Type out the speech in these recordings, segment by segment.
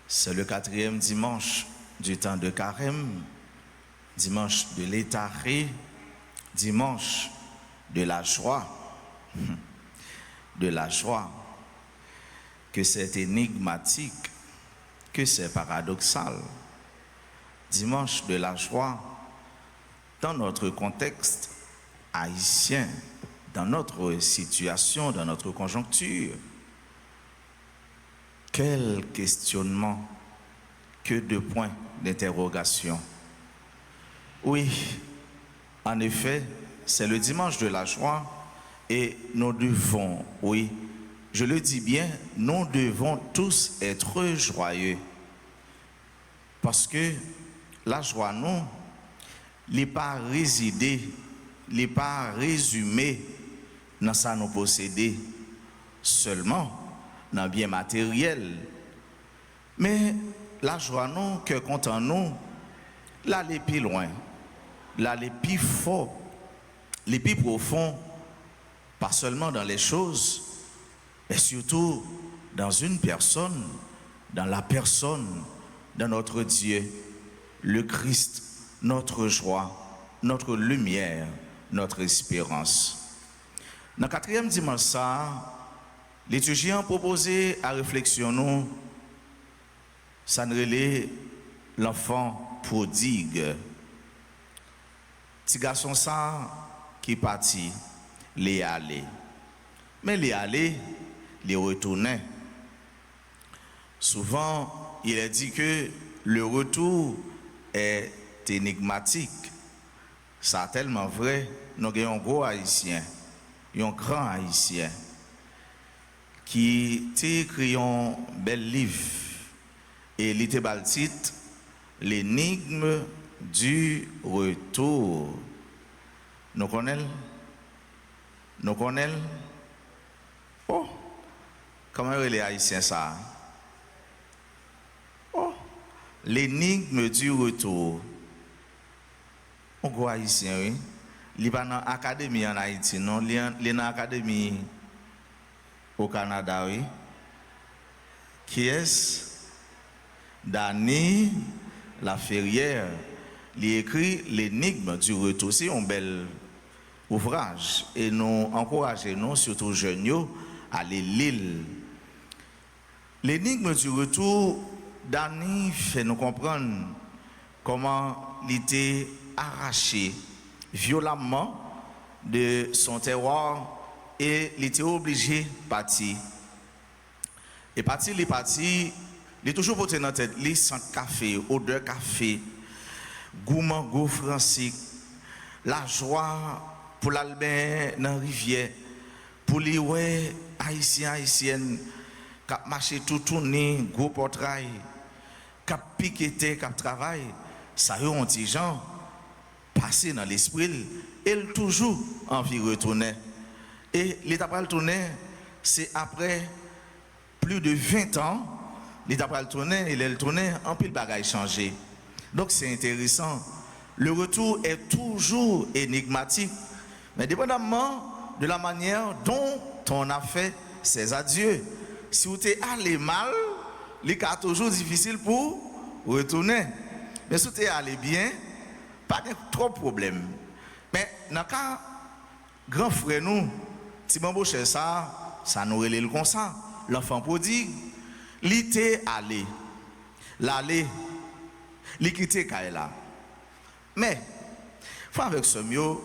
C'est le 4e dimanche du temps de Carême, dimanche de l'Étaré, dimanche de la joie. De la joie, que c'est énigmatique, que c'est paradoxal. Dimanche de la joie, dans notre contexte haïtien, dans notre situation, dans notre conjoncture. Quel questionnement, que de points d'interrogation. Oui, en effet, c'est le dimanche de la joie et nous devons, oui, je le dis bien, nous devons tous être joyeux. Parce que la joie, nous, n'est pas résidée, n'est pas résumée dans ça nous posséder seulement dans bien matériel. Mais la joie, nous, que content nous, l'aller plus loin, l'aller plus fort, les plus profonds, pas seulement dans les choses, mais surtout dans une personne, dans la personne de notre Dieu, le Christ, notre joie, notre lumière, notre espérance. Dans le 4e dimanche, ça, l'étudiant proposé à réflexion, nous, ça nous relève l'enfant prodigue. Petit garçon ça qui partit, les aller. Mais les aller, les retourner. Souvent, il est dit que le retour est énigmatique. Ça tellement vrai, nous avons un gros haïtien, un grand haïtien, qui a écrit un bel livre et il était le titre L'énigme du retour. Nous connaissons? Nous connaissons? Oh, comment est les haïtiens ça? Oh, l'énigme du retour. On voit haïtien, oui. Il est dans l'académie en Haïti, non? Il est dans l'académie au Canada, oui. Qui est-ce? Dany Laferrière. Il écrit l'énigme du retour. C'est un bel ouvrage. Et nous encourageons, surtout jeunes, à aller lire. L'énigme du retour, Dany fait nous comprendre comment il était arraché violemment de son terroir et il était obligé de partir. Et partir, il est toujours porté dans la tête, il sent café, odeur café, gourmand, goût français, la joie pour l'albin dans la rivière, pour les ouais, haïtiens, haïtiennes, qui marché tout tourné, gros portrail, qui piqueté, qui travail, ça y est, on dit gens, passé dans l'esprit, il toujours envie de retourner. Et l'étape à retourner, c'est après plus de 20 ans, l'étape à retourner, il est retourné, en pile bagaille changé. Donc c'est intéressant. Le retour est toujours énigmatique, mais dépendamment de la manière dont on a fait ses adieux. Si vous êtes allé mal, les cas toujours difficile pour retourner. Mais si vous êtes allé bien, pas de trop de problèmes. Mais dans le cas, grand frère nous, si bon cher ça nous relève comme ça. L'enfant prodigue, il était allé, l'aller, il quitté Kaila. Mais, faut avec ce mieux,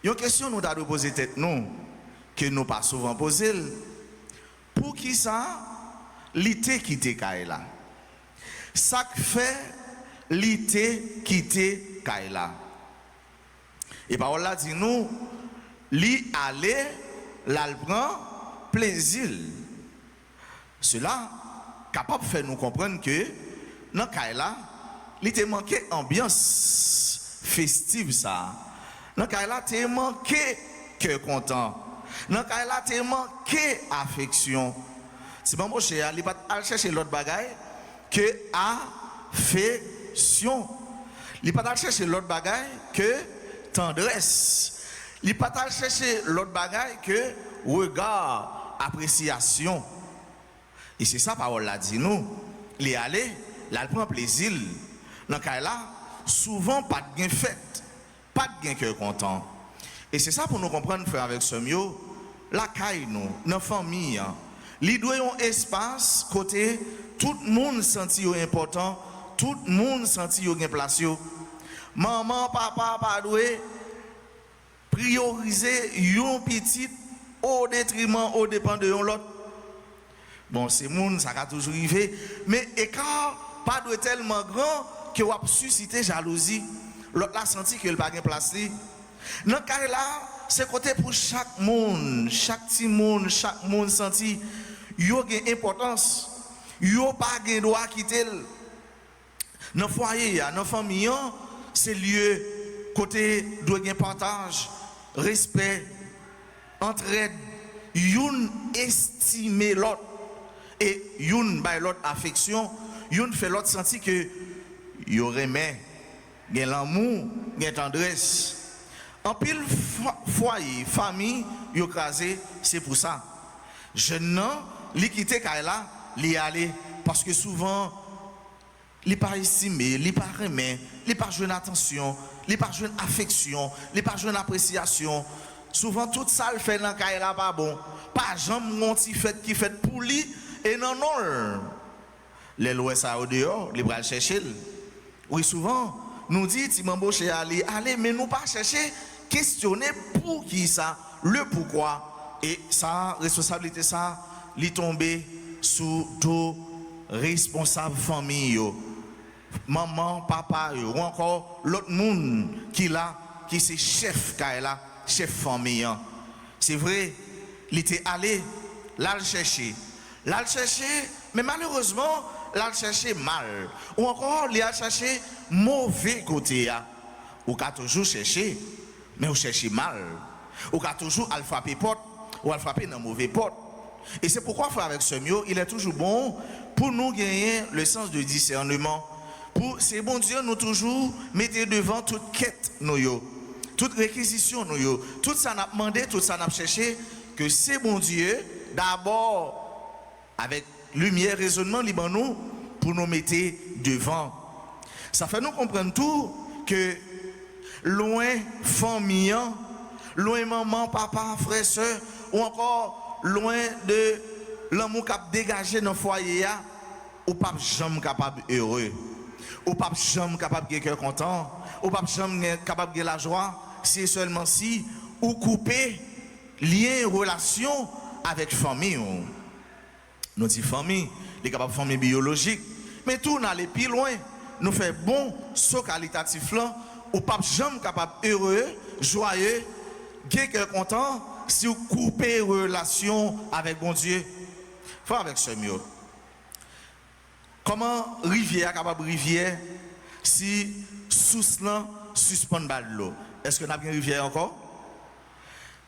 il y a une question nous doit poser tête nous, que nous pas souvent poser. Pour qui ça, il était quitté Kaila? Ça fait, il était quitté Kaila. Et parole là dit nous, il allait, l'al prend plaisir. Cela capable de faire nous comprendre que dans Kaila, il était manqué ambiance festive ça. Dans Kaila, il manqué cœur content. Dans Kaila, il manqué affection. C'est bon mon cher, il pas aller chercher l'autre bagaille que affection. Il pas aller chercher l'autre bagaille que tendresse. Il pas aller chercher l'autre bagaille que regard, appréciation. Et c'est ça, parole l'a dit nous. il aller, là il prend plaisir. Dans ce cas là, souvent pas de gain fait, pas de gain cœur content. Et c'est ça pour nous comprendre, frère avec ce mieux, la caille nous, nos familles, il doit y avoir un espace côté tout le monde senti important, tout le monde senti une place. Maman, papa, pas doué prioriser un petit au détriment, au dépend de l'autre. Bon, c'est monde, ça a toujours arrivé, mais écart pas de tellement grand que va susciter jalousie. L'autre a senti qu'il n'a pas de place. Dans ce cas là, c'est côté pour chaque monde chaque monde senti, il y a une importance. Il n'y a pas de droit à quitter. Dans le foyer, dans la famille, c'est lieu côté de partage, respect, entraide, une estimer l'autre et une by l'autre affection, une fait l'autre sentir que il remet, il l'amour, il tendresse. En pile foyer, famille, il crasé, c'est pour ça. Jeune non, li quitter Kaila, li aller parce que souvent li pas estimé, li pas remet, li pas jouer attention, li pas jouer affection, li pas jouer appréciation. Souvent tout ça le fait dans Kaila pas bon. Pas jamais mon petit fait qui fait pour lui et non. Les lois ça au dehors, li bral chercher. Oui, souvent nous dit ti m'embaucher aller, mais nous pas chercher, questionner pour qui ça, le pourquoi. Et ça, responsabilité ça, li tomber sous dos responsable famille yo. Maman, papa yo, ou encore l'autre monde qui là, qui c'est chef là, chef famille. C'est vrai, il était allé, là le chercher, mais malheureusement, là le chercher mal. Ou encore, il a cherché mauvais côté. Ou qu'a toujours cherché, mais ou chercher mal. Ou qu'a toujours al frapper porte, ou al frapper dans mauvais porte. Et c'est pourquoi, frère, avec ce mieux, il est toujours bon pour nous gagner le sens de discernement. Pour ces bons Dieu, nous toujours mettez devant toute quête, nous, toute réquisition, nous, tout ça n'a demandé, tout ça n'a cherché, que ces bons Dieu, d'abord, avec lumière, raisonnement, libre nous, pour nous mettre devant. Ça fait nous comprendre tout que loin famille, loin maman, papa, frère, soeur, ou encore loin de l'amour qui a dégagé dans le foyer, ou pas jamais capable heureux, ou pas jamais capable de cœur content, ou pas jamais capable de la joie, c'est seulement si ou couper lien relation avec famille. Nous disons famille, les capables de famille biologique, mais tout n'allait plus loin. Nous fait bon saut qualitatif là, ou pas jamais capable heureux, joyeux, cœur content si vous coupez relation avec bon Dieu. Faut avec ce mieux. Comment rivière capable rivière si sous là suspend balle l'eau? Est-ce que nous avons une rivière encore?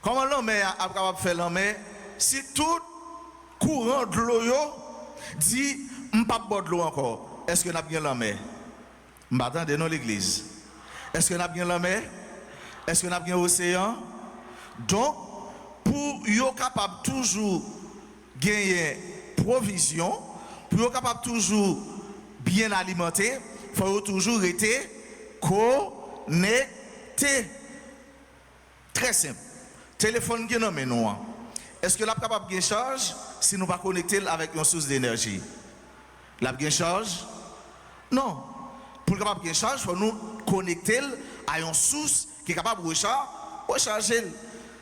Comment l'homme est capable de faire l'homme si tout courant de l'eau dit m'pas boire de l'eau encore? Est-ce que nous avons bien l'homme? M'attends de nous l'église. Est-ce que nous avons bien l'homme? Est-ce que nous avons bien l'océan? Donc pour être capable toujours gagner provision, pour être capable toujours bien alimenter, il faut toujours être connecté. Très simple. Téléphone qui nomme nous. Est-ce que la capable de charge si nous pas connecter avec une source d'énergie? La bien charge? Non. Pour capable de charge, il faut nous connecter à une source qui est capable de recharger.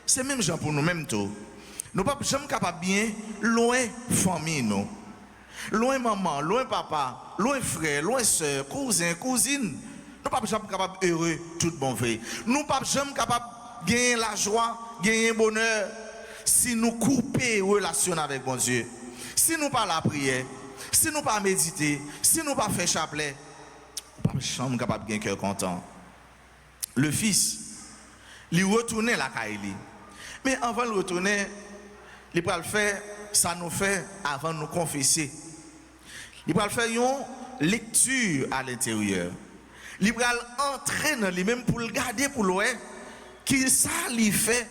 C'est même genre pour nous même tout. Nous pas jamais capable bien loin famille nous. Loin maman, loin papa, loin frère, loin soeur, cousin, cousine. Nous pas jamais capable heureux tout bon vrai. Nous pas jamais capable gagner la joie, gagner le bonheur si nous couper relation avec bon Dieu. Si nous pas la prière, si nous pas méditer, si nous pas faire chapelet, nous pas jamais capable gagner cœur content. Le fils, il retourner la Kaili. Mais avant de retourner, il va le faire, ça nous fait avant de nous confesser. Il va le faire une lecture à l'intérieur. Il va entrer dans lui-même pour le garder pour le qui ça lui fait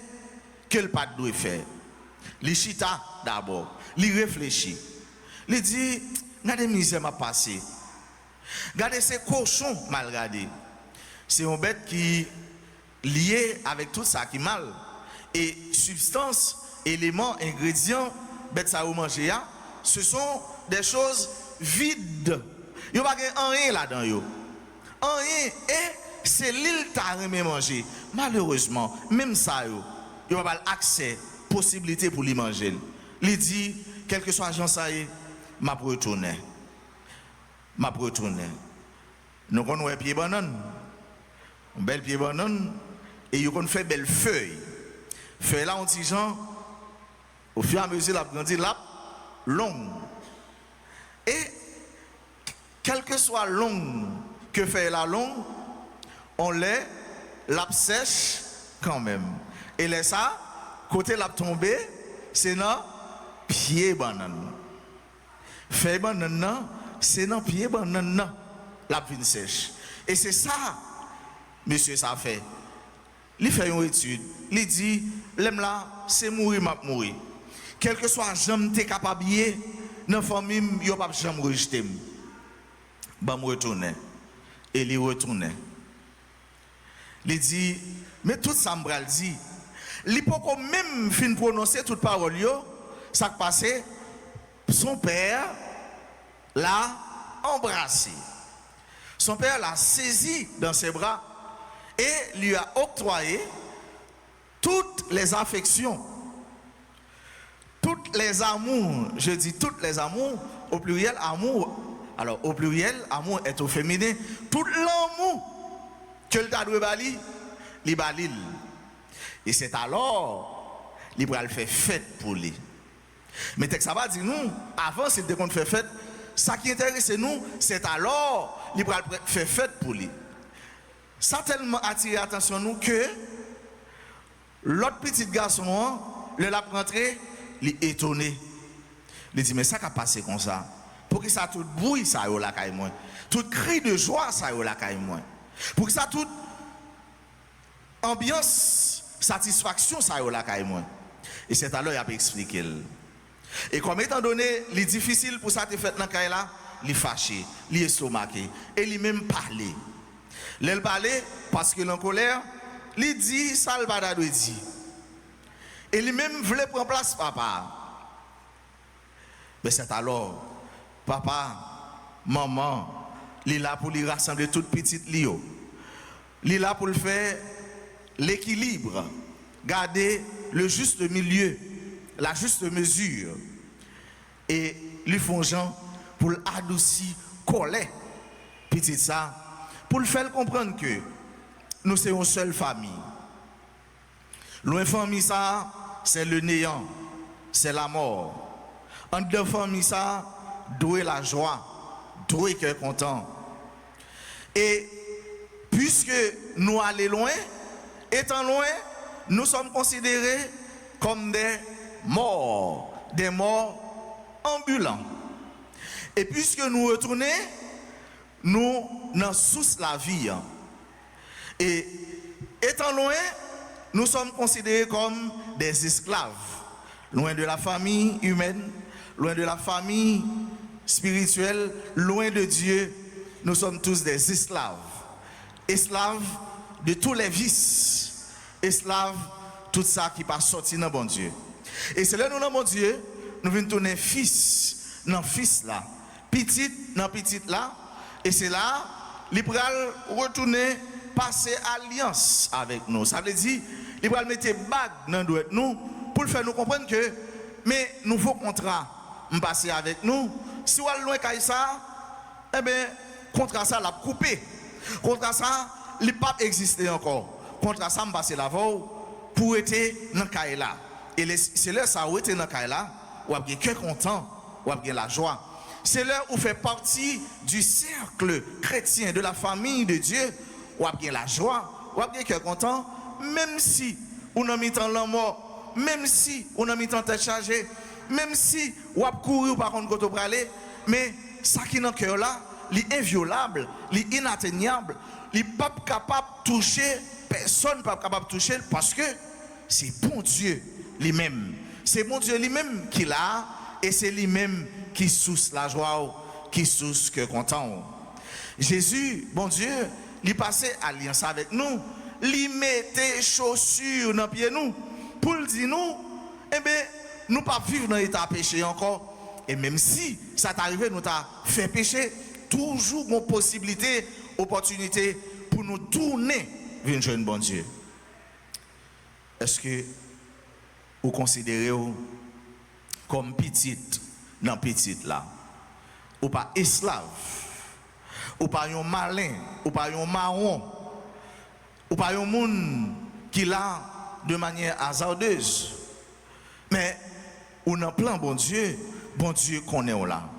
que le pas doit faire. Il chita d'abord, il réfléchit. Il dit regardez misère m'a passé. Regardez ces cochons mal regardés. C'est une bête qui liée avec tout ça qui est mal. Et substance, éléments, ingrédients, bête ça vous mangez, ce sont des choses vides. Il n'y a pas rien là-dedans. Rien. Et c'est l'île qui a manger. Malheureusement, même ça, il n'y a pas l'accès, possibilité pour lui manger. Il dit, quel que soit l'agent, ça y est, m'a retourné. Nous avons un pied banane, un bel pied banane, et nous avons fait belle feuille. Feuille là, on dit, Jean, au fur et à mesure, la grandit là, longue. Et, quel que soit long que fait la longue, on l'est, la sèche quand même. Et là, ça, côté la tombée, c'est dans pied banane. Feuille banane, c'est dans pied banane, la pine sèche. Et c'est ça, monsieur, ça fait. Il fait une étude, il dit, l'aime là, c'est mourir, m'a mourir. Quel que soit j'aime t'es capable de dans la famille, il n'y a pas jamais rejeté. Ben, je retourne. Et il retourne. Il dit, mais tout ça, me dit, il peut même fin prononcer toute parole, ça qui passé, son père l'a embrassé. Son père l'a saisi dans ses bras et lui a octroyé toutes les affections, toutes les amours, je dis toutes les amours, au pluriel amour, alors au pluriel amour est au féminin, tout l'amour que le t'a doué bali, li balil. Et c'est alors, il va le faire fête pour lui. Mais ça va dire nous, avant c'était qu'on fait fête, ça qui intéresse nous, c'est alors, il va faire fête pour lui. Ça a tellement attiré l'attention nous que l'autre petit garçon, le l'a rentré, il est étonné. Il dit, mais ça qui passé comme ça. Pour que ça tout bruit, ça y est là, moi. Tout cri de joie, ça y est là, moi. Pour que ça tout ambiance, satisfaction, ça y est là, moi. Et c'est alors qu'il a expliqué. Et comme étant donné, il est difficile pour ça te faire dans le là, il est fâché, il est estomaqué. Et il même parlé. Il parle parce qu'il est en colère, il dit ça, le badad dit. Et il même voulait prendre place, papa. Mais c'est alors, papa, maman, il est là pour lui rassembler toutes petites lios. Il est là pour le faire l'équilibre, garder le juste milieu, la juste mesure. Et lui font gens pour l'adoucir, coller, petit ça, pour le faire comprendre que nous sommes une seule famille. Loin famille ça, c'est le néant, c'est la mort. En deux familles ça, doué la joie, doué cœur content. Et puisque nous allons loin, étant loin, nous sommes considérés comme des morts ambulants. Et puisque nous retournons, nous n'en sous la vie. Et étant loin, nous sommes considérés comme des esclaves, loin de la famille humaine, loin de la famille spirituelle, loin de Dieu. Nous sommes tous des esclaves. Esclaves de tous les vices. Esclaves, tout ça qui passe sorti dans bon Dieu. Et c'est là nous dans bon Dieu, nous venons tourner fils dans fils là, petit dans petit là, et c'est là, il va retourner, passer alliance avec nous. Ça veut dire, il va mettre bague dans nous pour faire nous comprendre que, mais nouveau contrat, passer avec nous. Si on est loin de ça, eh bien, contrat ça l'a coupé. Contrat ça, il n'a pas existé encore. Contrat ça, on passe la voie pour être dans le là. Et c'est là ça où était dans le là, où on a cœur content, où on a la joie. C'est là où fait partie du cercle chrétien, de la famille de Dieu, où on a la joie, où on a cœur content, même si on a mis temps la mort, même si on a mis temps tête chargée, même si on a couru par contre quand on peut aller, mais ça qui est dans le cœur là, il est inviolable, il est inatteignable, il n'est pas capable de toucher, personne n'est pas capable de toucher parce que c'est bon Dieu lui-même. C'est bon Dieu lui-même qui l'a et c'est lui-même qui sousse la joie qui sous que content. Jésus, bon Dieu, il passait alliance avec nous, il mettait chaussures dans pied nous pour le dire nous, eh bien, nous pas vivre dans l'état péché encore. Et même si ça t'arrive, nous t'a fait pécher, toujours une possibilité, opportunité pour nous tourner vers un jeune bon Dieu. Est-ce que vous considérez comme petite dans petite là, ou pas esclave, ou pas un malin, ou pas un marron, ou pas un monde qui l'a de manière hasardeuse, mais ou dans plan bon Dieu connaît là.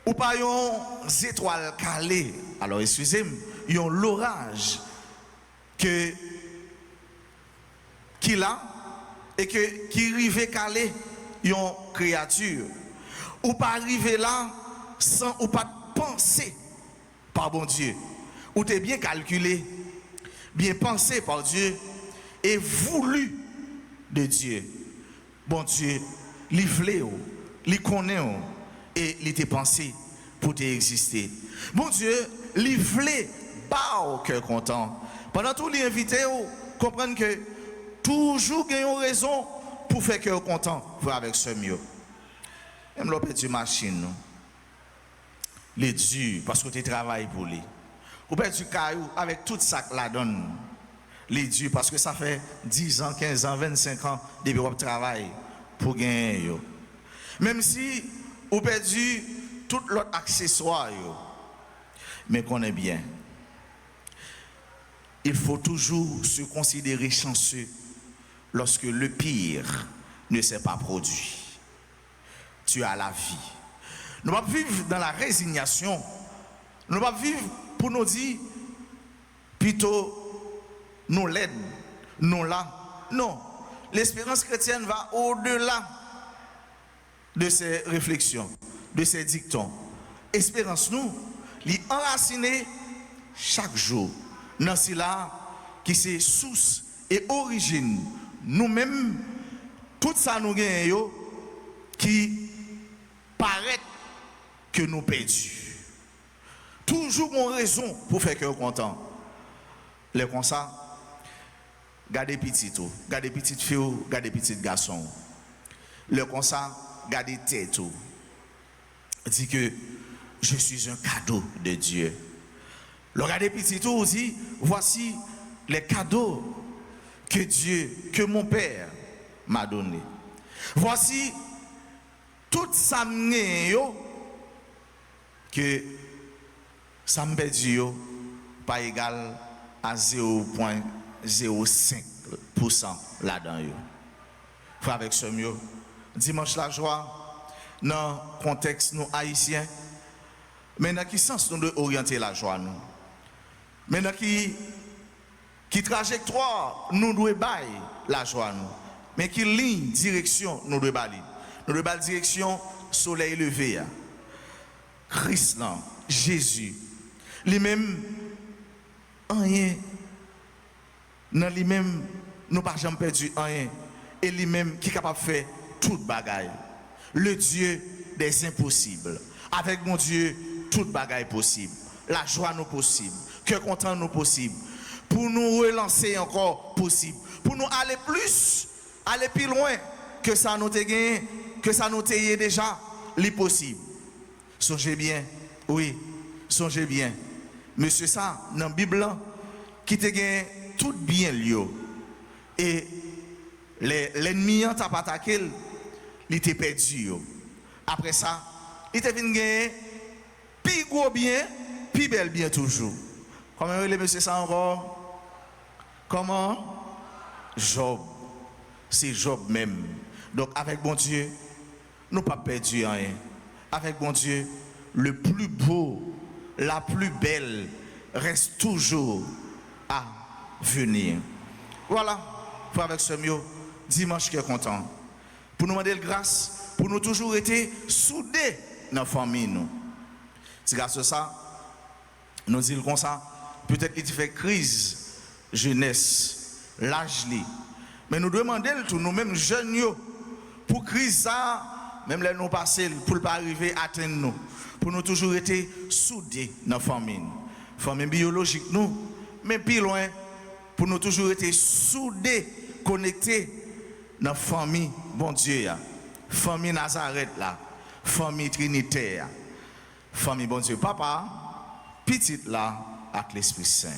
Ou pas un étoile calée, alors excusez-moi, un l'orage que qui l'a et qui arrive calé une créature. Ou pas arriver là sans ou pas penser par bon Dieu. Ou t'es bien calculé, bien pensé par Dieu et voulu de Dieu. Bon Dieu, il voulait, il connaît et il t'a pensé pour t'exister. Bon Dieu, il voulait pas au cœur content. Pendant tout l'invité, comprendre que toujours il y a une raison pour faire cœur content avec ce mieux. Même l'opé du machine, les dur parce que tu travailles pour lui. Ou bien du caillou avec tout ça que la donne. Les dur parce que ça fait 10 ans, 15 ans, 25 ans depuis qu'on travaille pour gagner. Même si ou perdu tout l'autre accessoire, mais qu'on est bien. Il faut toujours se considérer chanceux lorsque le pire ne s'est pas produit. Tu as la vie. Nous ne pouvons pas vivre dans la résignation. Nous ne pouvons pas vivre pour nous dire plutôt nous l'aide, nous là. Non. L'espérance chrétienne va au-delà de ces réflexions, de ces dictons. Espérance nous, l'y enraciner chaque jour dans cela qui c'est source et origine nous-mêmes tout ça nous gagnons qui paraît que nous perdus. Toujours une raison pour faire cœur content. Les comme ça, gardez petit tout, gardez petite fille, gardez petit garçon. Le comme ça, gardez tête tout. Dit que je suis un cadeau de Dieu. Le regardez petit tout dit voici les cadeaux que Dieu, que mon Père m'a donné. Voici tout ça que ça me perdu pas égal à 0,05% là-dedans. Frère avec ce mieux, dimanche la joie, dans le contexte nous haïtiens, mais dans quel sens nous devons orienter la joie nous? Mais dans qui trajectoire nous devons bailler la joie nous? Mais qui ligne, direction nous devons bailler? Nous devons bailler direction soleil levé. Christ là, Jésus, lui-même, rien, dans lui-même, nous pas jamais perdu rien. Et lui-même qui est capable de faire toute bagaille. Le Dieu des impossibles. Avec mon Dieu, toute bagaille possible. La joie nous possible. Cœur content nous possible. Pour nous relancer encore possible. Pour nous aller plus, aller plus loin que ça nous a gagné, que ça nous a déjà, les possible. Songez bien, oui, songez bien. Monsieur ça, dans la Bible, qui te gagne tout bien lié. Et l'ennemi t'a pas attaqué, il était perdu. Après ça, il te venu gagner plus gros bien, plus bel bien toujours. Comment le monsieur ça encore? Comment? Job. C'est Job même. Donc avec bon Dieu, nous pas perdu rien. Avec bon Dieu, le plus beau, la plus belle reste toujours à venir. Voilà, pour avec ce mieux, dimanche qui est content. Pour nous demander grâce, pour nous toujours être soudés dans la famille. Nous. C'est grâce à ça, nous disons comme ça, peut-être qu'il fait crise, jeunesse, l'âge. Mais nous demandons tous nous-mêmes jeunes, pour crise ça, même là nous passer pour ne pas arriver à atteindre nous, pour nous toujours être soudés dans la famille biologique nous, mais plus loin, pour nous toujours être soudés, connectés dans la famille, bon Dieu, famille Nazareth là, famille Trinitaire, famille bon Dieu, papa, petite là, avec l'Esprit Saint.